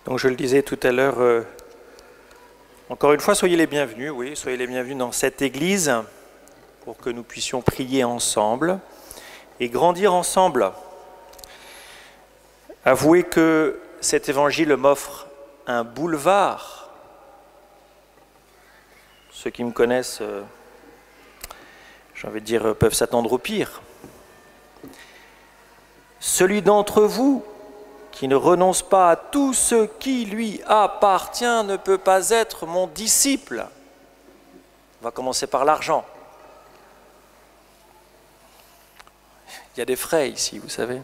Donc je le disais tout à l'heure, encore une fois, soyez les bienvenus, oui, soyez les bienvenus dans cette église pour que nous puissions prier ensemble et grandir ensemble. Avouez que cet évangile m'offre un boulevard. Ceux qui me connaissent, j'ai envie de dire, peuvent s'attendre au pire. Celui d'entre vous qui ne renonce pas à tout ce qui lui appartient ne peut pas être mon disciple. On va commencer par l'argent. Il y a des frais ici, vous savez.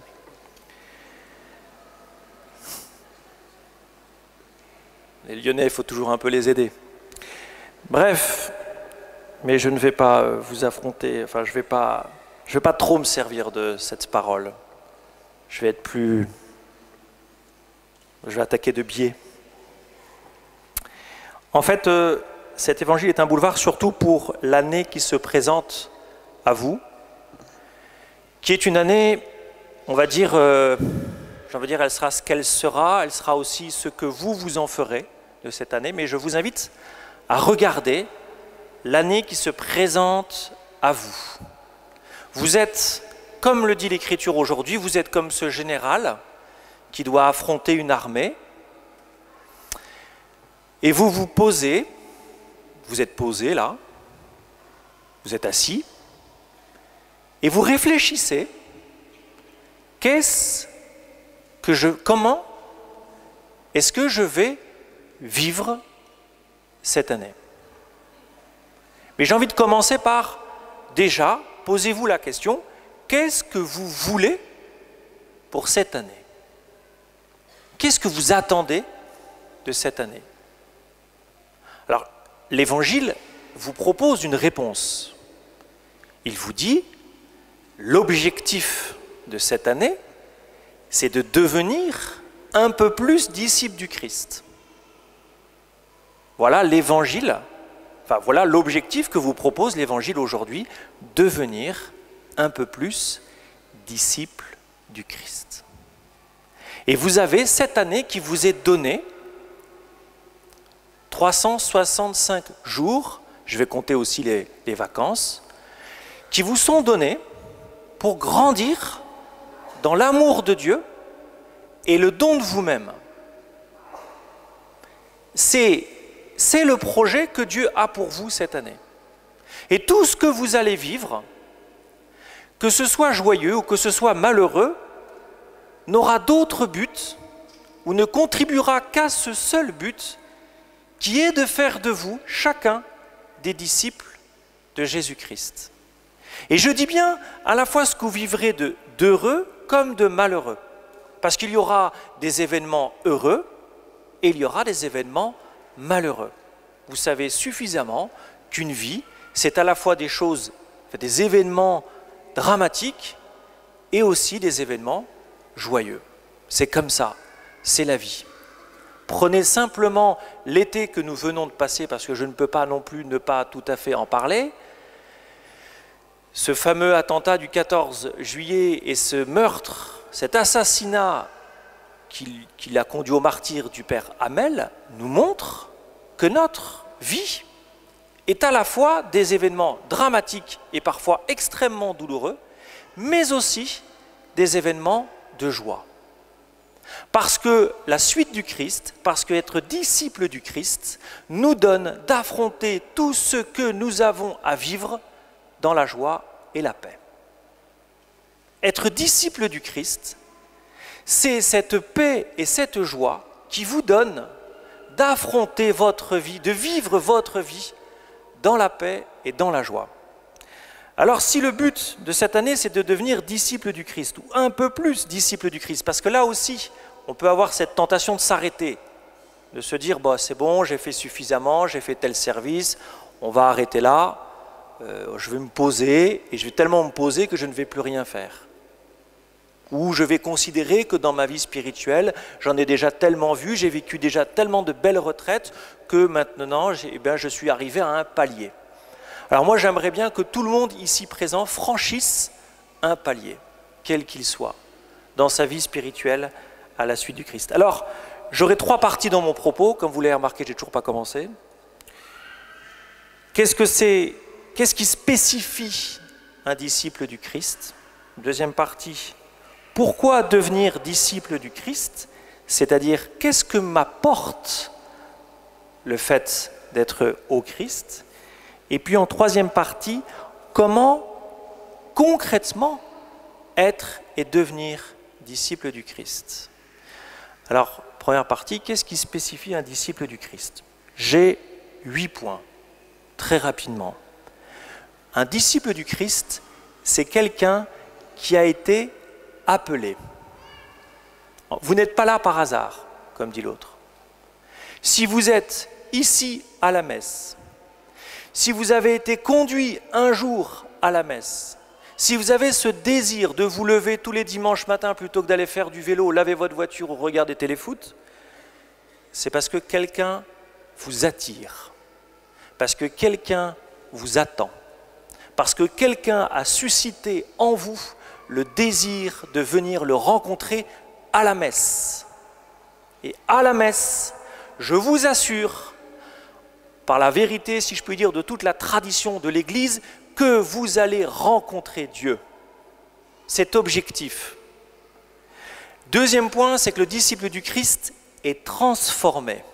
Les Lyonnais, il faut toujours un peu les aider. Bref, mais je ne vais pas vous affronter, enfin je vais pas trop me servir de cette parole. Je vais attaquer de biais. En fait, cet évangile est un boulevard surtout pour l'année qui se présente à vous, qui est une année, on va dire, elle sera ce qu'elle sera aussi ce que vous en ferez de cette année, mais je vous invite à regarder l'année qui se présente à vous. Vous êtes, comme le dit l'Écriture aujourd'hui, vous êtes comme ce général qui doit affronter une armée, et vous vous posez, vous êtes posé là, vous êtes assis, et vous réfléchissez, comment est-ce que je vais vivre cette année? Mais j'ai envie de commencer par, déjà, posez-vous la question, qu'est-ce que vous voulez pour cette année? Qu'est-ce que vous attendez de cette année? Alors, l'Évangile vous propose une réponse. Il vous dit, l'objectif de cette année, c'est de devenir un peu plus disciple du Christ. Voilà l'Évangile, voilà l'objectif que vous propose l'Évangile aujourd'hui, devenir un peu plus disciple du Christ. Et vous avez cette année qui vous est donnée, 365 jours, je vais compter aussi les vacances, qui vous sont donnés pour grandir dans l'amour de Dieu et le don de vous-même. C'est le projet que Dieu a pour vous cette année. Et tout ce que vous allez vivre, que ce soit joyeux ou que ce soit malheureux, n'aura d'autre but ou ne contribuera qu'à ce seul but qui est de faire de vous chacun des disciples de Jésus-Christ. Et je dis bien à la fois ce que vous vivrez d'heureux comme de malheureux, parce qu'il y aura des événements heureux et il y aura des événements malheureux. Vous savez suffisamment qu'une vie, c'est à la fois des événements dramatiques et aussi des événements joyeux. C'est comme ça, c'est la vie. Prenez simplement l'été que nous venons de passer, parce que je ne peux pas non plus ne pas tout à fait en parler. Ce fameux attentat du 14 juillet et ce meurtre, cet assassinat qui l'a conduit au martyre du père Hamel, nous montrent que notre vie est à la fois des événements dramatiques et parfois extrêmement douloureux, mais aussi des événements de joie. Parce que la suite du Christ, parce qu'être disciple du Christ, nous donne d'affronter tout ce que nous avons à vivre dans la joie et la paix. Être disciple du Christ, c'est cette paix et cette joie qui vous donne d'affronter votre vie, de vivre votre vie dans la paix et dans la joie. Alors si le but de cette année, c'est de devenir disciple du Christ, ou un peu plus disciple du Christ, parce que là aussi, on peut avoir cette tentation de s'arrêter, de se dire, c'est bon, j'ai fait suffisamment, j'ai fait tel service, on va arrêter là, je vais me poser, et je vais tellement me poser que je ne vais plus rien faire. Ou je vais considérer que dans ma vie spirituelle, j'en ai déjà tellement vu, j'ai vécu déjà tellement de belles retraites, que maintenant, je suis arrivé à un palier. Alors moi, j'aimerais bien que tout le monde ici présent franchisse un palier, quel qu'il soit, dans sa vie spirituelle à la suite du Christ. Alors, j'aurai 3 parties dans mon propos. Comme vous l'avez remarqué, je n'ai toujours pas commencé. Qu'est-ce qui spécifie un disciple du Christ? Deuxième partie, pourquoi devenir disciple du Christ? C'est-à-dire, qu'est-ce que m'apporte le fait d'être au Christ? Et puis en troisième partie, comment concrètement être et devenir disciple du Christ? Alors, première partie, qu'est-ce qui spécifie un disciple du Christ? J'ai 8 points, très rapidement. Un disciple du Christ, c'est quelqu'un qui a été appelé. Vous n'êtes pas là par hasard, comme dit l'autre. Si vous êtes ici à la messe, si vous avez été conduit un jour à la messe, si vous avez ce désir de vous lever tous les dimanches matins plutôt que d'aller faire du vélo, laver votre voiture ou regarder téléfoot, c'est parce que quelqu'un vous attire, parce que quelqu'un vous attend, parce que quelqu'un a suscité en vous le désir de venir le rencontrer à la messe. Et à la messe, je vous assure, par la vérité, si je puis dire, de toute la tradition de l'Église, que vous allez rencontrer Dieu. C'est objectif. Deuxième point, c'est que le disciple du Christ est transformé.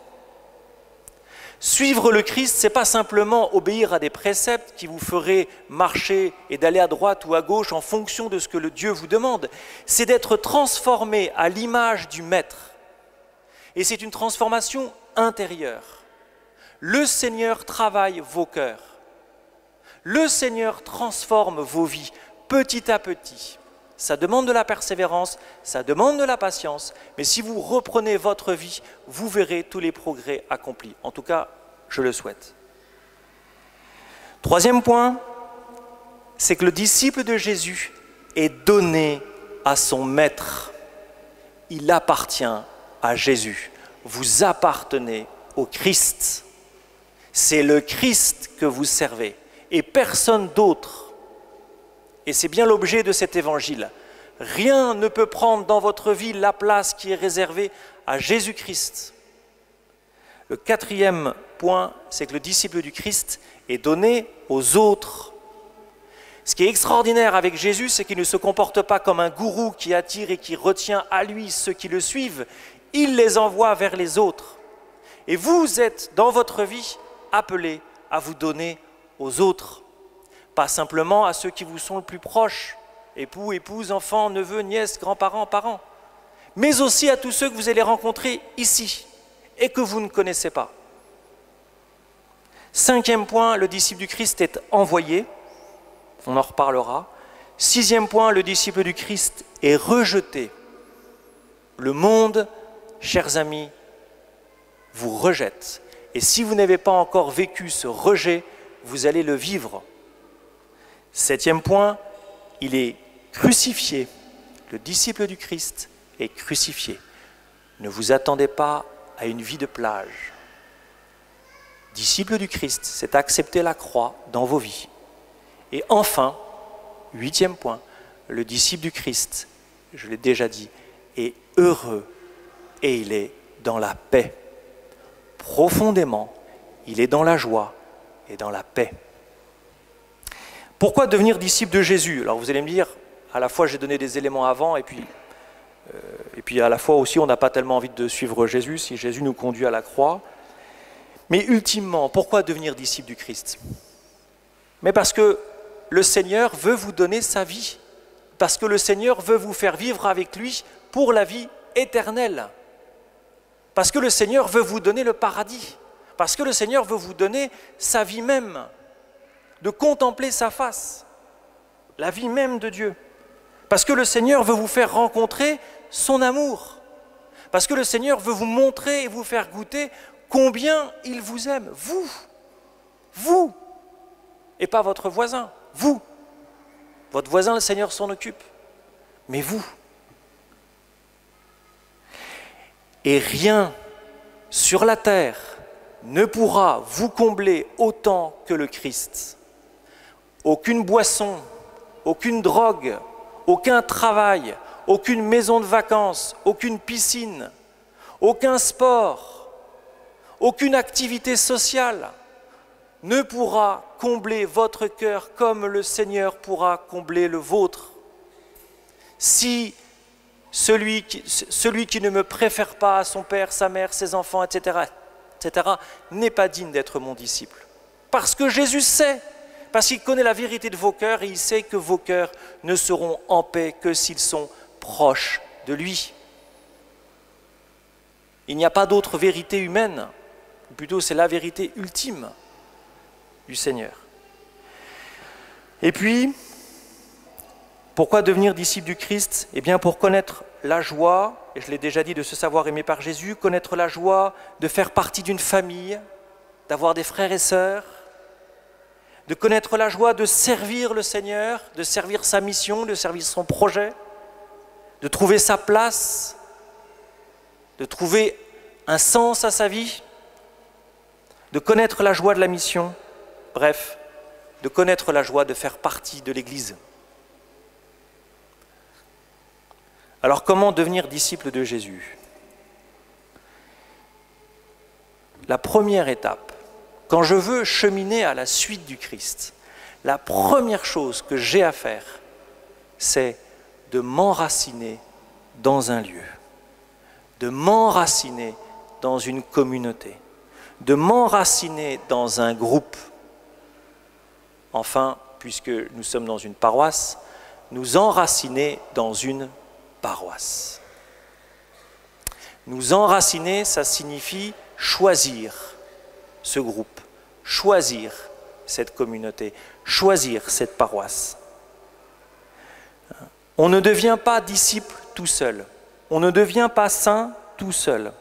Suivre le Christ, ce n'est pas simplement obéir à des préceptes qui vous feraient marcher et d'aller à droite ou à gauche en fonction de ce que le Dieu vous demande. C'est d'être transformé à l'image du Maître. Et c'est une transformation intérieure. Le Seigneur travaille vos cœurs. Le Seigneur transforme vos vies petit à petit. Ça demande de la persévérance, ça demande de la patience, mais si vous reprenez votre vie, vous verrez tous les progrès accomplis. En tout cas, je le souhaite. Troisième point, c'est que le disciple de Jésus est donné à son maître. Il appartient à Jésus. Vous appartenez au Christ. C'est le Christ que vous servez et personne d'autre. Et c'est bien l'objet de cet évangile. Rien ne peut prendre dans votre vie la place qui est réservée à Jésus-Christ. Le quatrième point, c'est que le disciple du Christ est donné aux autres. Ce qui est extraordinaire avec Jésus, c'est qu'il ne se comporte pas comme un gourou qui attire et qui retient à lui ceux qui le suivent. Il les envoie vers les autres. Et vous êtes, dans votre vie, appelés à vous donner aux autres. Pas simplement à ceux qui vous sont le plus proches, époux, épouses, enfants, neveux, nièces, grands-parents, parents, mais aussi à tous ceux que vous allez rencontrer ici et que vous ne connaissez pas. Cinquième point, le disciple du Christ est envoyé, on en reparlera. Sixième point, le disciple du Christ est rejeté. Le monde, chers amis, vous rejette. Et si vous n'avez pas encore vécu ce rejet, vous allez le vivre. Septième point, il est crucifié. Le disciple du Christ est crucifié. Ne vous attendez pas à une vie de plage. Disciple du Christ, c'est accepter la croix dans vos vies. Et enfin, huitième point, le disciple du Christ, je l'ai déjà dit, est heureux et il est dans la paix. Profondément, il est dans la joie et dans la paix. Pourquoi devenir disciple de Jésus? Alors vous allez me dire, à la fois j'ai donné des éléments avant et puis à la fois aussi on n'a pas tellement envie de suivre Jésus si Jésus nous conduit à la croix. Mais ultimement, pourquoi devenir disciple du Christ? Mais parce que le Seigneur veut vous donner sa vie, parce que le Seigneur veut vous faire vivre avec lui pour la vie éternelle, parce que le Seigneur veut vous donner le paradis, parce que le Seigneur veut vous donner sa vie même, de contempler sa face, la vie même de Dieu, parce que le Seigneur veut vous faire rencontrer son amour, parce que le Seigneur veut vous montrer et vous faire goûter combien il vous aime, vous, et pas votre voisin, vous. Votre voisin, le Seigneur s'en occupe, mais vous. Et rien sur la terre ne pourra vous combler autant que le Christ. Aucune boisson, aucune drogue, aucun travail, aucune maison de vacances, aucune piscine, aucun sport, aucune activité sociale ne pourra combler votre cœur comme le Seigneur pourra combler le vôtre. Si celui qui ne me préfère pas à son père, sa mère, ses enfants, etc., n'est pas digne d'être mon disciple. Parce que Jésus sait, parce qu'il connaît la vérité de vos cœurs et il sait que vos cœurs ne seront en paix que s'ils sont proches de lui. Il n'y a pas d'autre vérité humaine, ou plutôt c'est la vérité ultime du Seigneur. Et puis, pourquoi devenir disciple du Christ? Eh bien, pour connaître la joie, et je l'ai déjà dit, de se savoir aimé par Jésus, connaître la joie de faire partie d'une famille, d'avoir des frères et sœurs, de connaître la joie de servir le Seigneur, de servir sa mission, de servir son projet, de trouver sa place, de trouver un sens à sa vie, de connaître la joie de la mission, bref, de connaître la joie de faire partie de l'Église. Alors comment devenir disciple de Jésus? La première étape, quand je veux cheminer à la suite du Christ, la première chose que j'ai à faire, c'est de m'enraciner dans un lieu, de m'enraciner dans une communauté, de m'enraciner dans un groupe. Enfin, puisque nous sommes dans une paroisse, nous enraciner dans une paroisse. Nous enraciner, ça signifie choisir ce groupe, choisir cette communauté, choisir cette paroisse. On ne devient pas disciple tout seul, on ne devient pas saint tout seul.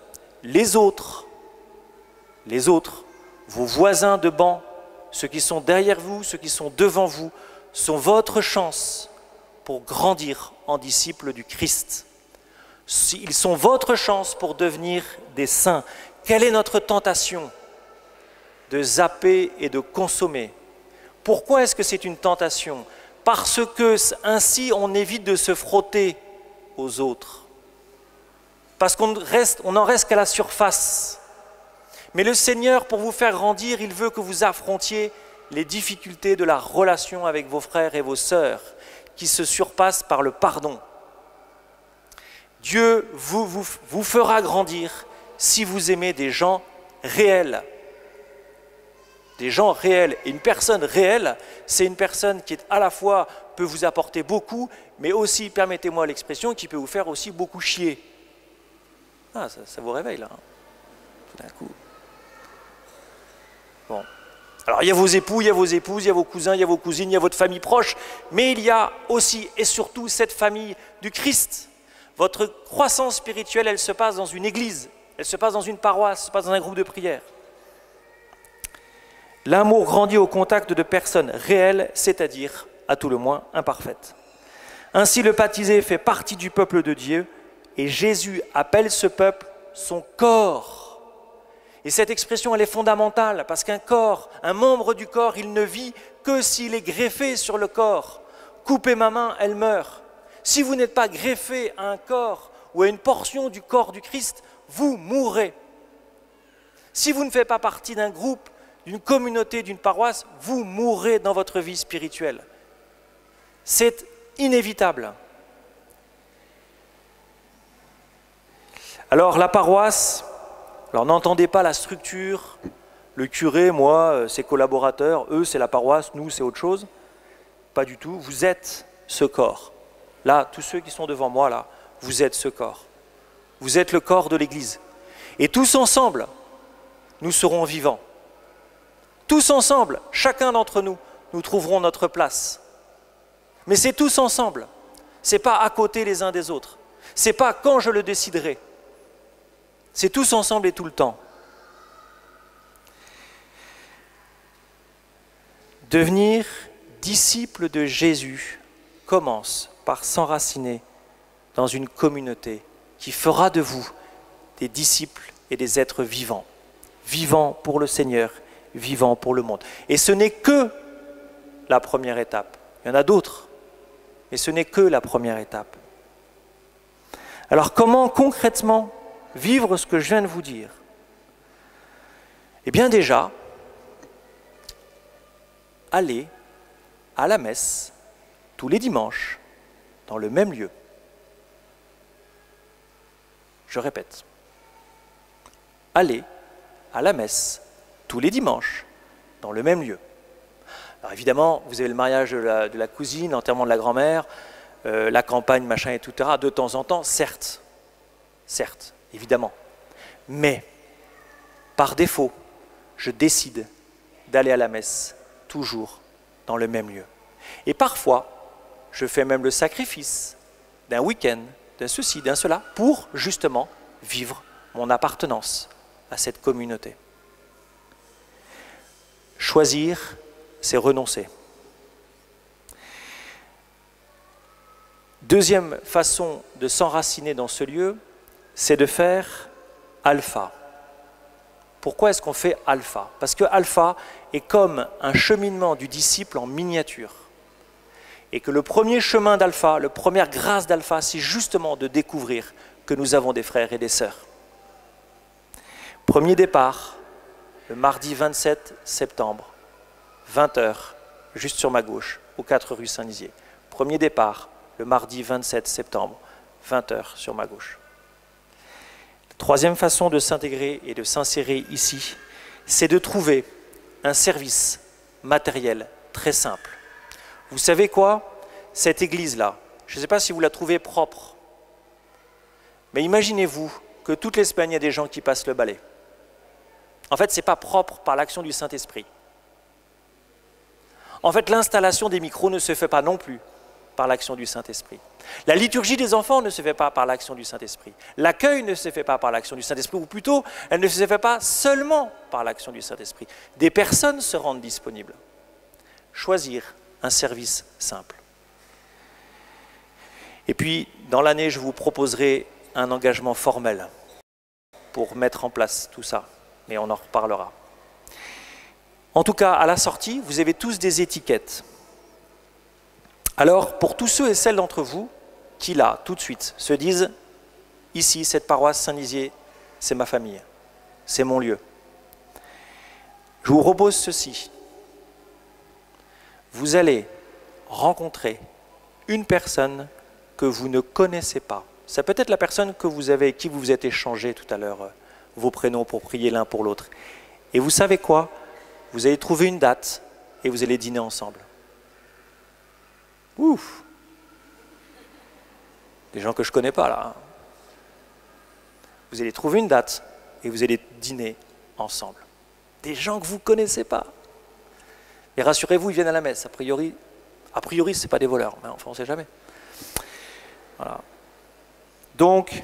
Les autres, vos voisins de banc, ceux qui sont derrière vous, ceux qui sont devant vous, sont votre chance pour grandir en disciples du Christ. Ils sont votre chance pour devenir des saints. Quelle est notre tentation? De zapper et de consommer. Pourquoi est-ce que c'est une tentation? Parce que ainsi on évite de se frotter aux autres. Parce qu'on n'en reste qu'à la surface. Mais le Seigneur, pour vous faire grandir, il veut que vous affrontiez les difficultés de la relation avec vos frères et vos sœurs, qui se surpassent par le pardon. Dieu vous fera grandir si vous aimez des gens réels. Des gens réels. Et une personne réelle, c'est une personne qui à la fois peut vous apporter beaucoup, mais aussi, permettez-moi l'expression, qui peut vous faire aussi beaucoup chier. Ah, ça vous réveille là, hein, tout d'un coup. Bon. Alors il y a vos époux, il y a vos épouses, il y a vos cousins, il y a vos cousines, il y a votre famille proche, mais il y a aussi et surtout cette famille du Christ. Votre croissance spirituelle, elle se passe dans une église, elle se passe dans une paroisse, elle se passe dans un groupe de prière. L'amour grandit au contact de personnes réelles, c'est-à-dire, à tout le moins, imparfaites. Ainsi, le baptisé fait partie du peuple de Dieu et Jésus appelle ce peuple son corps. Et cette expression, elle est fondamentale parce qu'un corps, un membre du corps, il ne vit que s'il est greffé sur le corps. Coupez ma main, elle meurt. Si vous n'êtes pas greffé à un corps ou à une portion du corps du Christ, vous mourrez. Si vous ne faites pas partie d'un groupe, d'une communauté, d'une paroisse, vous mourrez dans votre vie spirituelle. C'est inévitable. Alors la paroisse, alors n'entendez pas la structure, le curé, moi, ses collaborateurs, eux c'est la paroisse, nous c'est autre chose. Pas du tout, vous êtes ce corps. Là, tous ceux qui sont devant moi, là, vous êtes ce corps. Vous êtes le corps de l'Église. Et tous ensemble, nous serons vivants. Tous ensemble, chacun d'entre nous, nous trouverons notre place. Mais c'est tous ensemble. Ce n'est pas à côté les uns des autres. Ce n'est pas quand je le déciderai. C'est tous ensemble et tout le temps. Devenir disciple de Jésus commence par s'enraciner dans une communauté qui fera de vous des disciples et des êtres vivants. Vivants pour le Seigneur, vivants pour le monde. Et ce n'est que la première étape. Il y en a d'autres, mais ce n'est que la première étape. Alors comment concrètement vivre ce que je viens de vous dire? Eh bien déjà, allez à la messe tous les dimanches dans le même lieu. Je répète, allez à la messe tous les dimanches dans le même lieu. Alors évidemment, vous avez le mariage de la cousine, l'enterrement de la grand-mère, la campagne, machin, etc. De temps en temps, certes, évidemment. Mais, par défaut, je décide d'aller à la messe toujours dans le même lieu. Et parfois, je fais même le sacrifice d'un week-end, d'un ceci, d'un cela, pour justement vivre mon appartenance à cette communauté. Choisir, c'est renoncer. Deuxième façon de s'enraciner dans ce lieu, c'est de faire alpha. Pourquoi est-ce qu'on fait alpha? Parce que alpha est comme un cheminement du disciple en miniature. Et que le premier chemin d'alpha, la première grâce d'alpha, c'est justement de découvrir que nous avons des frères et des sœurs. Premier départ, le mardi 27 septembre, 20h, juste sur ma gauche, aux 4 rue Saint-Nizier. Premier départ, le mardi 27 septembre, 20h sur ma gauche. Troisième façon de s'intégrer et de s'insérer ici, c'est de trouver un service matériel très simple. Vous savez quoi? Cette église-là, je ne sais pas si vous la trouvez propre, mais imaginez-vous que toutes les semaines, il y a des gens qui passent le balai. En fait, ce n'est pas propre par l'action du Saint-Esprit. En fait, l'installation des micros ne se fait pas non plus par l'action du Saint-Esprit. La liturgie des enfants ne se fait pas par l'action du Saint-Esprit. L'accueil ne se fait pas par l'action du Saint-Esprit, ou plutôt, elle ne se fait pas seulement par l'action du Saint-Esprit. Des personnes se rendent disponibles. Choisir un service simple. Et puis, dans l'année, je vous proposerai un engagement formel pour mettre en place tout ça, mais on en reparlera. En tout cas, à la sortie, vous avez tous des étiquettes. Alors, pour tous ceux et celles d'entre vous qui, là, tout de suite, se disent « Ici, cette paroisse Saint-Nizier, c'est ma famille, c'est mon lieu », je vous propose ceci. Vous allez rencontrer une personne que vous ne connaissez pas. Ça peut être la personne que vous avez, avec qui vous vous êtes échangé tout à l'heure vos prénoms pour prier l'un pour l'autre. Et vous savez quoi? Vous allez trouver une date et vous allez dîner ensemble. Ouf! Des gens que je ne connais pas là. Vous allez trouver une date et vous allez dîner ensemble. Des gens que vous ne connaissez pas. Et rassurez-vous, ils viennent à la messe. A priori ce n'est pas des voleurs, mais enfin on ne sait jamais. Voilà. Donc,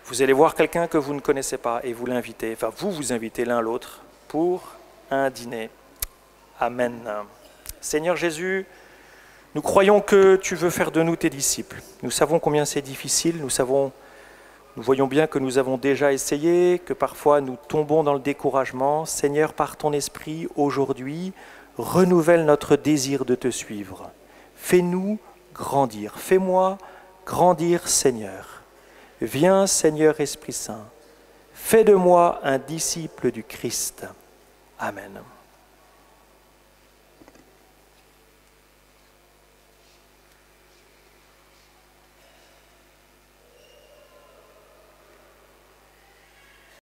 vous allez voir quelqu'un que vous ne connaissez pas et vous l'invitez, enfin vous invitez l'un l'autre pour un dîner. Amen. Seigneur Jésus, nous croyons que tu veux faire de nous tes disciples. Nous savons combien c'est difficile, nous voyons bien que nous avons déjà essayé, que parfois nous tombons dans le découragement. Seigneur, par ton esprit, aujourd'hui, renouvelle notre désir de te suivre. Fais-nous grandir, fais-moi grandir, Seigneur. Viens, Seigneur Esprit Saint, fais de moi un disciple du Christ. Amen.